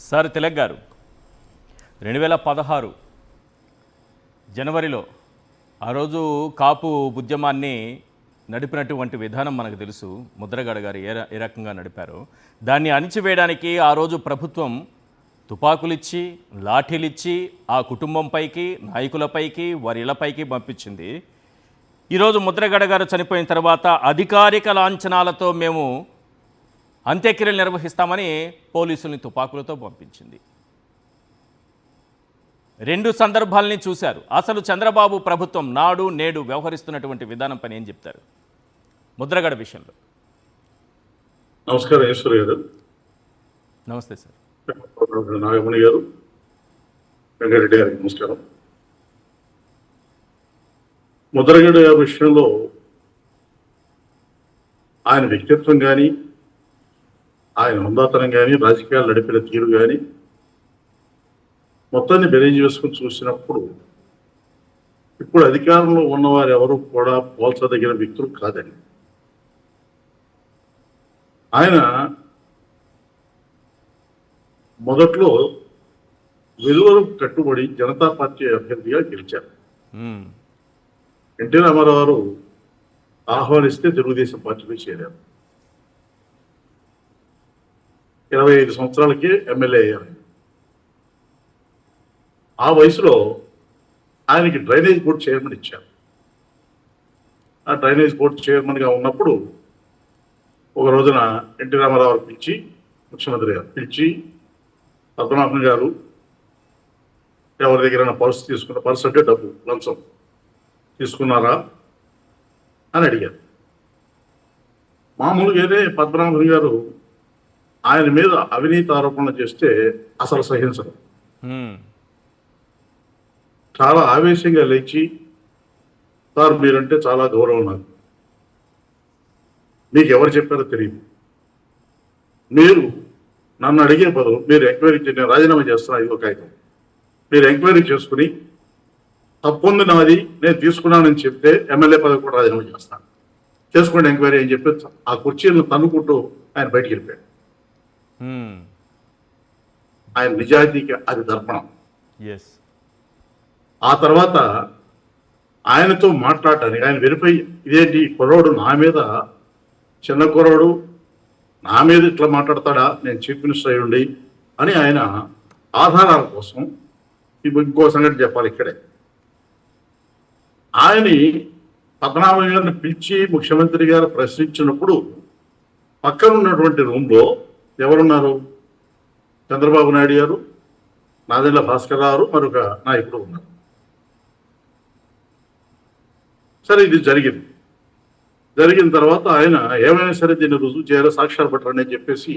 Sir Tilak గారు 2016 జనవరిలో ఆ రోజు కాపు ఉద్యమాన్ని నడిపినటువంటి విధానం మనకు తెలుసు. ముద్రగడ గారు ఏ రకంగా నడిపారో దాన్ని అణిచివేయడానికి ఆ రోజు ప్రభుత్వం తుపాకులిచ్చి లాఠీలిచ్చి ఆ కుటుంబంపైకి, నాయకులపైకి, వారి ఇళ్లపైకి పంపించింది. ఈరోజు ముద్రగడ గారు చనిపోయిన తర్వాత అధికారిక లాంఛనాలతో మేము అంత్యక్రియలు నిర్వహిస్తామని పోలీసుల్ని తుపాకులతో పంపించింది. రెండు సందర్భాలని చూశారు. అసలు చంద్రబాబు ప్రభుత్వం నాడు నేడు వ్యవహరిస్తున్నటువంటి విధానం పని ఏం చెప్తారు ముద్రగడ విషయంలో? నమస్కారం ఈశ్వర్ గారు. నమస్తే సార్. నాగమణి గారు, వెంకటరెడ్డి గారికి నమస్కారం. ముద్రగడ గారి విషయంలో ఆయన వ్యక్తిత్వం కానీ, ఆయన హుందాతనం కానీ, రాజకీయాలు నడిపిన తీరు కానీ మొత్తాన్ని బెరేజ్ వేసుకుని చూసినప్పుడు ఇప్పుడు అధికారంలో ఉన్నవారు ఎవరు కూడా పోల్చదగిన వ్యక్తులు కాదండి. ఆయన మొదట్లో విలువలకు కట్టుబడి జనతా పార్టీ అభ్యర్థిగా గెలిచారు. ఎన్టీ రామారావు గారు ఆహ్వానిస్తే తెలుగుదేశం పార్టీలో చేరారు. 25 సంవత్సరాలకి ఎమ్మెల్యే అయ్యారు. ఆ వయసులో ఆయనకి డ్రైనేజ్ బోర్డు చైర్మన్ ఇచ్చారు. ఆ డ్రైనేజ్ బోర్డు చైర్మన్గా ఉన్నప్పుడు ఒక రోజున ఎన్టీ రామారావు పిలిచి, ముఖ్యమంత్రి గారు పిలిచి, పద్మనాభన్ గారు ఎవరి దగ్గర పర్సు తీసుకున్న, పర్సు అంటే డబ్బు లంచం తీసుకున్నారా అని అడిగారు. మామూలుగానే పద్మనాభన్ గారు ఆయన మీద అవినీతి ఆరోపణలు చేస్తే అసలు సహించరు. చాలా ఆవేశంగా లేచి, సార్ మీరంటే చాలా గౌరవం నాకు, మీకు ఎవరు చెప్పారో తెలియదు, మీరు నన్ను అడిగే బదులు మీరు ఎంక్వైరీ నేను రాజీనామా చేస్తున్నా, ఇది ఒక కాగితం, మీరు ఎంక్వైరీ చేసుకుని తప్పుంది నాది, నేను తీసుకున్నానని చెప్తే ఎమ్మెల్యే పదవి కూడా రాజీనామా చేస్తాను, చేసుకోండి ఎంక్వైరీ అని చెప్పి ఆ కుర్చీలను తన్నుకుంటూ ఆయన బయటికి వెళ్ళిపోయాడు. ఆయన నిజాయితీకి అది దర్పణం. ఆ తర్వాత ఆయనతో మాట్లాడటానికి ఆయన వెరిఫై, ఇదేంటి కుర్రోడు నా మీద, చిన్న కుర్రోడు నా మీద ఇట్లా మాట్లాడతాడా, నేను చీఫ్ మినిస్టర్ అయ్యి ఉండి అని ఆయన ఆధారాల కోసం ఇంకో సంగతి చెప్పాలి ఇక్కడే. ఆయన్ని పద్మనాభం గారిని పిలిచి ముఖ్యమంత్రి గారు ప్రశ్నించినప్పుడు పక్కన ఉన్నటువంటి రూమ్లో ఎవరున్నారు? చంద్రబాబు నాయుడు గారు, నాదెళ్ల భాస్కర్ గారు, మరొక నాయకుడు ఉన్నారు. సరే, ఇది జరిగిన తర్వాత ఆయన ఏమైనా సరే దీన్ని రుజువు చేయాలి, సాక్ష్యాలు పట్టరని చెప్పేసి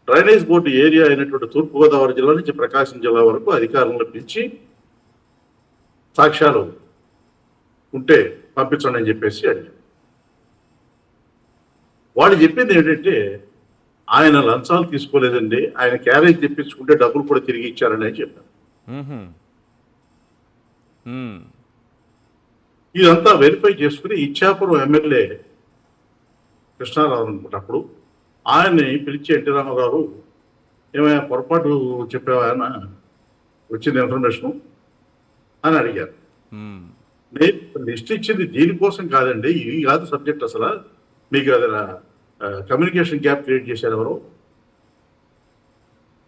డ్రైనేజ్ బోర్డు ఏరియా అయినటువంటి తూర్పుగోదావరి జిల్లా నుంచి ప్రకాశం జిల్లా వరకు అధికారులను పిలిచి సాక్ష్యాలు ఉంటే పంపించండి అని చెప్పేసి అడిగారు. వాళ్ళు చెప్పింది ఏంటంటే, ఆయన లంచాలు తీసుకోలేదండి, ఆయన క్యారేజ్ తెప్పించుకుంటే డబ్బులు కూడా తిరిగి ఇచ్చారని చెప్పారు. ఇదంతా వెరిఫై చేసుకుని ఇచ్చాపురం ఎమ్మెల్యే కృష్ణారావు అనుకున్నప్పుడు ఆయన్ని పిలిచి ఎన్టీ రామారావు ఏమైనా పొరపాటు చెప్పావా, ఆయన వచ్చింది ఇన్ఫర్మేషను అని అడిగారు. నేను లిస్ట్ ఇచ్చింది దీనికోసం కాదండి, ఇది కాదు సబ్జెక్ట్, అసలు మీకు అది కమ్యూనికేషన్ గ్యాప్ క్రియేట్ చేశారు ఎవరు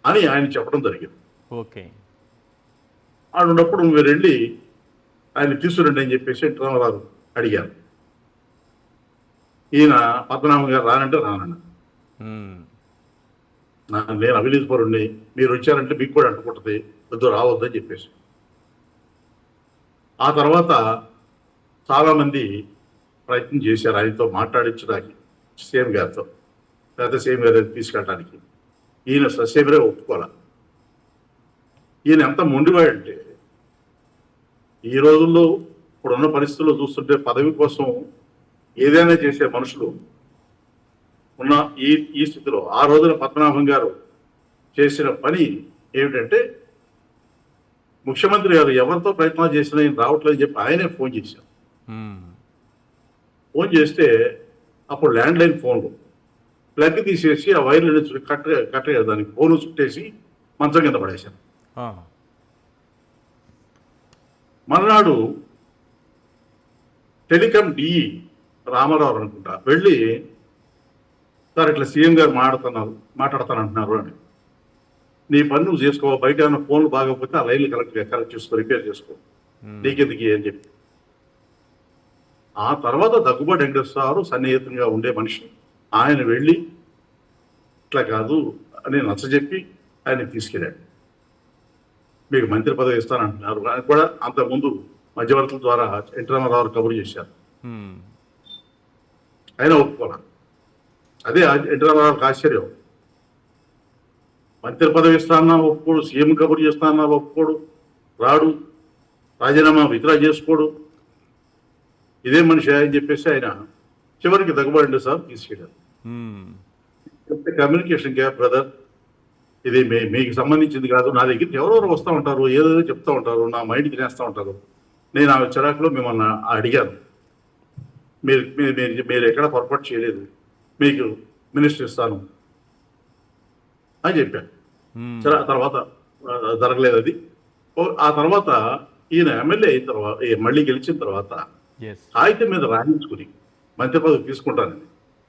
అని ఆయన చెప్పడం జరిగింది. ఓకే, ఆడున్నప్పుడు మీరు వెళ్ళి ఆయన తీసుకురండి అని చెప్పేసి ఎన్టీ రామారావు అడిగారు. ఈయన పద్మనాభం గారు రానంటే రానన్న, నేను అవినీతి పరుణ్ణి, మీరు వచ్చారంటే మీకు కూడా అంటుకుంటుంది, వద్దు రావద్దని చెప్పేసి. ఆ తర్వాత చాలామంది ప్రయత్నం చేశారు ఆయనతో మాట్లాడించడానికి, సీఎం గారితో, లేకపోతే సీఎం గారి తీసుకెళ్ళడానికి. ఈయన ససేమరే ఒప్పుకోవాలి. ఈయన ఎంత మొండివాడంటే, ఈ రోజుల్లో ఇప్పుడున్న పరిస్థితుల్లో చూస్తుంటే పదవి కోసం ఏదైనా చేసే మనుషులు ఉన్న ఈ స్థితిలో ఆ రోజున పద్మనాభం గారు చేసిన పని ఏమిటంటే, ముఖ్యమంత్రి గారు ఎవరితో ప్రయత్నాలు చేసినా ఆయన రావట్లేదని చెప్పి ఆయనే ఫోన్ చేశారు. ఫోన్ చేస్తే అప్పుడు ల్యాండ్ లైన్ ఫోన్లు ప్లగ్ తీసేసి ఆ వైర్లు కట్టేయాలి, దానికి ఫోన్ చుట్టేసి మంచం కింద పడేశాను. ఆ, మర్నాడు టెలికాం డిఈ రామారావు అనుకుంటా వెళ్ళి, సార్ ఇట్లా సీఎం గారు మాట్లాడతానంటున్నారు అని. నీ పని నువ్వు చేసుకో, బయట ఏమైనా ఫోన్లు బాగోకపోతే ఆ లైన్లు కరెక్ట్ చేసుకో, రిపేర్ చేసుకో, నీకెందుకు అని చెప్పి. ఆ తర్వాత దగ్గుబాటి వెంకటేశ్వరరావు సన్నిహితంగా ఉండే మనిషి, ఆయన వెళ్ళి ఇట్లా కాదు అని నచ్చజెప్పి ఆయన తీసుకెళ్ళాడు. మీకు మంత్రి పదవి ఇస్తానంటున్నారు అని కూడా అంతకుముందు మధ్యవర్తుల ద్వారా ఎన్టీ రామారావు కబురు చేశారు. ఉమ్, ఆయన ఒప్పుకోవాలి. అదే ఎన్టీ రామారావుకి ఆశ్చర్యం. మంత్రి పదవి ఇస్తానన్నా ఒప్పుకోడు, సీఎం కబురు చేస్తానన్నా ఒప్పుకోడు, రాడు, రాజీనామా విత్డ్రా చేసుకోడు, ఇదే మనిషి అని చెప్పేసి ఆయన చివరికి దగ్గుబాటి సార్ తీసుకెళ్ళారు. ఉమ్, కమ్యూనికేషన్ గ్యాప్ బ్రదర్, ఇది మీకు సంబంధించింది కాదు, నా దగ్గరికి ఎవరెవరు వస్తూ ఉంటారు, ఏదేదో చెప్తూ ఉంటారు, నా మైండ్ తినేస్తూ ఉంటారు. నేను ఆ చిరాకులో మిమ్మల్ని అడిగాను, మీరు మీరు మీరు ఎక్కడ పొరపాటు చేయలేదు, మీకు మినిస్టర్ ఇస్తాను అని చెప్పాను. ఉమ్, తర్వాత జరగలేదు అది. ఆ తర్వాత ఈయన ఎమ్మెల్యే అయిన తర్వాత, మళ్ళీ గెలిచిన తర్వాత yes, కాగితం మీద రాయించుకుని మంత్రి పదవి తీసుకుంటానని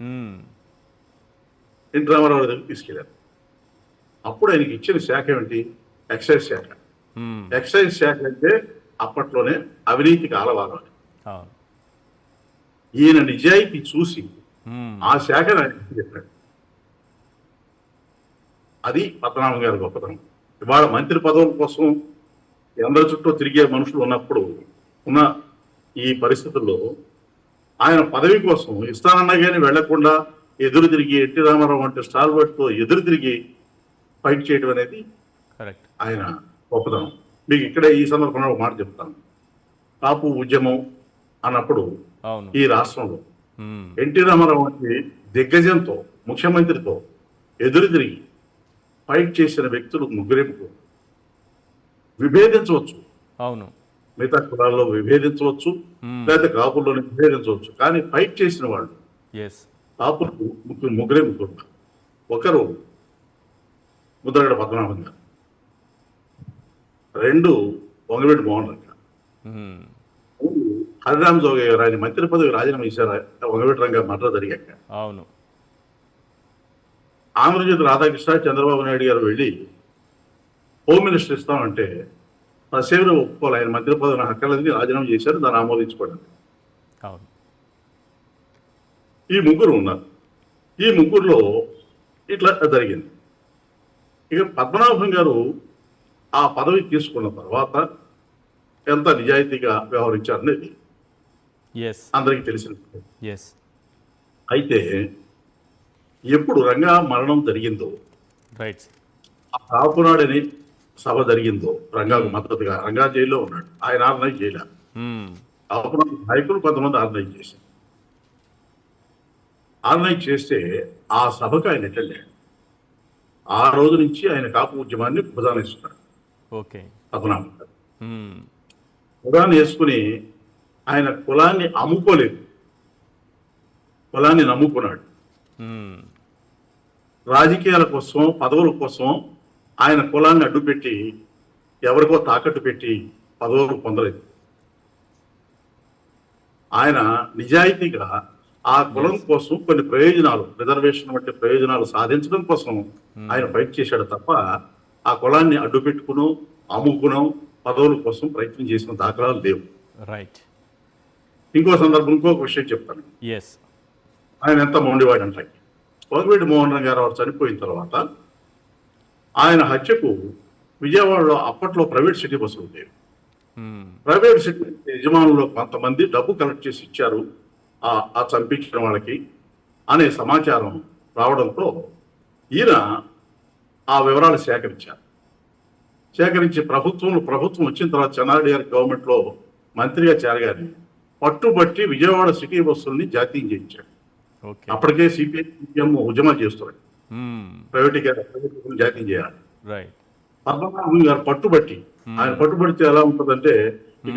ఉమ్, ఎన్టీ రామారావు దగ్గరికి తీసుకెళ్లారు. అప్పుడు ఆయనకి ఇచ్చిన శాఖ ఏమిటి? ఎక్సైజ్ శాఖ. ఉమ్, ఎక్సైజ్ శాఖ అంటే అప్పట్లోనే అవినీతికి ఆలవారం. అవును, ఈయన నిజాయితీ చూసి ఉమ్, ఆ శాఖను ఆయన చెప్పాడు. అది పద్మనాభం గారి గొప్పతనం. ఇవాళ మంత్రి పదవుల కోసం ఎందరి చుట్టూ తిరిగే మనుషులు ఉన్నప్పుడు ఉన్న ఈ పరిస్థితుల్లో ఆయన పదవి కోసం ఇస్తానన్నా కానీ వెళ్లకుండా ఎదురు తిరిగి ఎన్టీ రామారావు వంటి స్టాల్వర్డ్తో ఎదురు తిరిగి ఫైట్ చేయడం అనేది కరెక్ట్, ఆయన గొప్పతనం. మీకు ఇక్కడ ఈ సందర్భంలో ఒక మాట చెప్తాను. కాపు ఉద్యమం అన్నప్పుడు అవును, ఈ రాష్ట్రంలో ఉమ్, ఎన్టీ రామారావు వంటి దిగ్గజంతో, ముఖ్యమంత్రితో ఎదురు తిరిగి ఫైట్ చేసిన వ్యక్తులు ముగ్గురే ముగ్గురు. విభేదించవచ్చు, అవును, మిగతా కులాల్లో విభేదించవచ్చు, లేదా కాపుల్లోనే విభేదించవచ్చు, కానీ ఫైట్ చేసిన వాళ్ళు ఎస్, కాపులకు ముగ్గురే ముగ్గురు. ఒకరు ముద్రగడ పద్మనాభం గారు, రెండు వంగవీటి మోహన్ రంగ, ఉమ్, మూడు హరిరామ్ జోగయ్య గారు. ఆయన మంత్రి పదవి రాజీనామా చేశారు వంగవీటి రంగ మర్ర జరిగాక. అవును, ఆంధ్రజ్యోతి రాధాకృష్ణ, చంద్రబాబు నాయుడు గారు వెళ్ళి హోమ్ మినిస్టర్ ఇస్తామంటే ససేవరు ఒప్పుకోవాలి, ఆయన మంత్రి పదవి నాకు అక్కర్లేదని రాజీనామా చేశారు, దాన్ని ఆమోదించుకోవడం. అవును, ఈ ముగ్గురు ఉన్నారు. ఈ ముగ్గురులో ఇట్లా జరిగింది. ఇక పద్మనాభం గారు ఆ పదవి తీసుకున్న తర్వాత ఎంత నిజాయితీగా వ్యవహరించారనేది ఎస్, అందరికీ తెలిసింది. ఎస్, అయితే ఎప్పుడు రంగా మరణం జరిగిందో, రైట్, ఆ కాపునాడని సభ జరిగిందో, రంగాకు మద్దతుగా, రంగా జైల్లో ఉన్నాడు, ఆయన ఆర్గనైజ్ చేయలేదు. ఉమ్, కాపునాడు నాయకులు కొంతమంది ఆర్గనైజ్ చేశారు. ఆర్గనైజ్ చేస్తే ఆ సభకు ఆయన అటెండ్ అయ్యాడు. ఆ రోజు నుంచి ఆయన కాపు ఉద్యమాన్ని ప్రధానిస్తున్నాడు ఓకే, పద్మనాభం గారు. ఉమ్, కులాన్ని వేసుకుని ఆయన కులాన్ని అమ్ముకోలేదు, కులాన్ని నమ్ముకున్నాడు. ఉమ్, రాజకీయాల కోసం, పదవుల కోసం ఆయన కులాన్ని అడ్డుపెట్టి ఎవరికో తాకట్టు పెట్టి పదవులు పొందలేదు. ఆయన నిజాయితీగా ఆ కులం కోసం కొన్ని ప్రయోజనాలు, రిజర్వేషన్ వంటి ప్రయోజనాలు సాధించడం కోసం ఆయన ఫైట్ చేశాడు తప్ప ఆ కులాన్ని అడ్డుపెట్టుకునో అమ్ముకునో పదవుల కోసం ప్రయత్నం చేసిన దాఖలాలు లేవు. రైట్, ఇంకొక విషయం చెప్తాను. ఎస్, ఆయన ఎంత మొండివాడు అంటే, వంగవీటి మోహన్ రంగ గారు చనిపోయిన తర్వాత ఆయన హత్యకు విజయవాడలో అప్పట్లో ప్రైవేట్ సిటీ బస్సులు ఉండేవి. ఉమ్, ప్రైవేట్ సిటీ యజమానులు కొంతమంది డబ్బు కలెక్ట్ చేసి ఇచ్చారు ఆ చంపించిన వాళ్ళకి అనే సమాచారం రావడంతో ఈయన ఆ వివరాలు సేకరించారు. సేకరించి ప్రభుత్వం వచ్చిన తర్వాత చెన్నారెడ్డి గారి గవర్నమెంట్లో మంత్రిగా చేరగానే పట్టుబట్టి విజయవాడ సిటీ బస్సుల్ని జాతీయం చేయించాడు. ఓకే, అప్పటికే సిపిఎం ఉద్యమాలు చేస్తున్నాడు, ఉమ్, ప్రైవేట్ జాతీయం చేయాలి. రైట్, పద్మనాభం గారు పట్టుబట్టి, ఆయన పట్టుబడితే ఎలా ఉంటుందంటే ఇక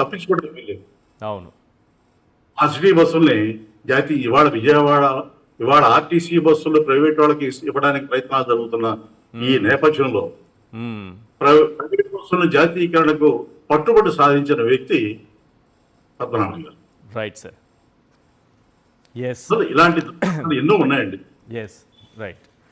తప్పించుకోవడం లేదు. అవును, ఆ సిటీ బస్సుల్ని ఇవాళ ఆర్టీసీ బస్సులు ప్రైవేట్ వాళ్ళకి ఇవ్వడానికి ప్రయత్నాలు జరుగుతున్న ఈ నేపథ్యంలో మ్మ్. ప్రైవేట్ బస్సుల జాతీయకరణకు పట్టుబడి సాధించిన వ్యక్తి పద్మనాభం గారు. Right sir. ఎస్ అసలు ఇలాంటి దృష్టాంతాలు ఎన్నో ఉన్నాయండి. Yes right.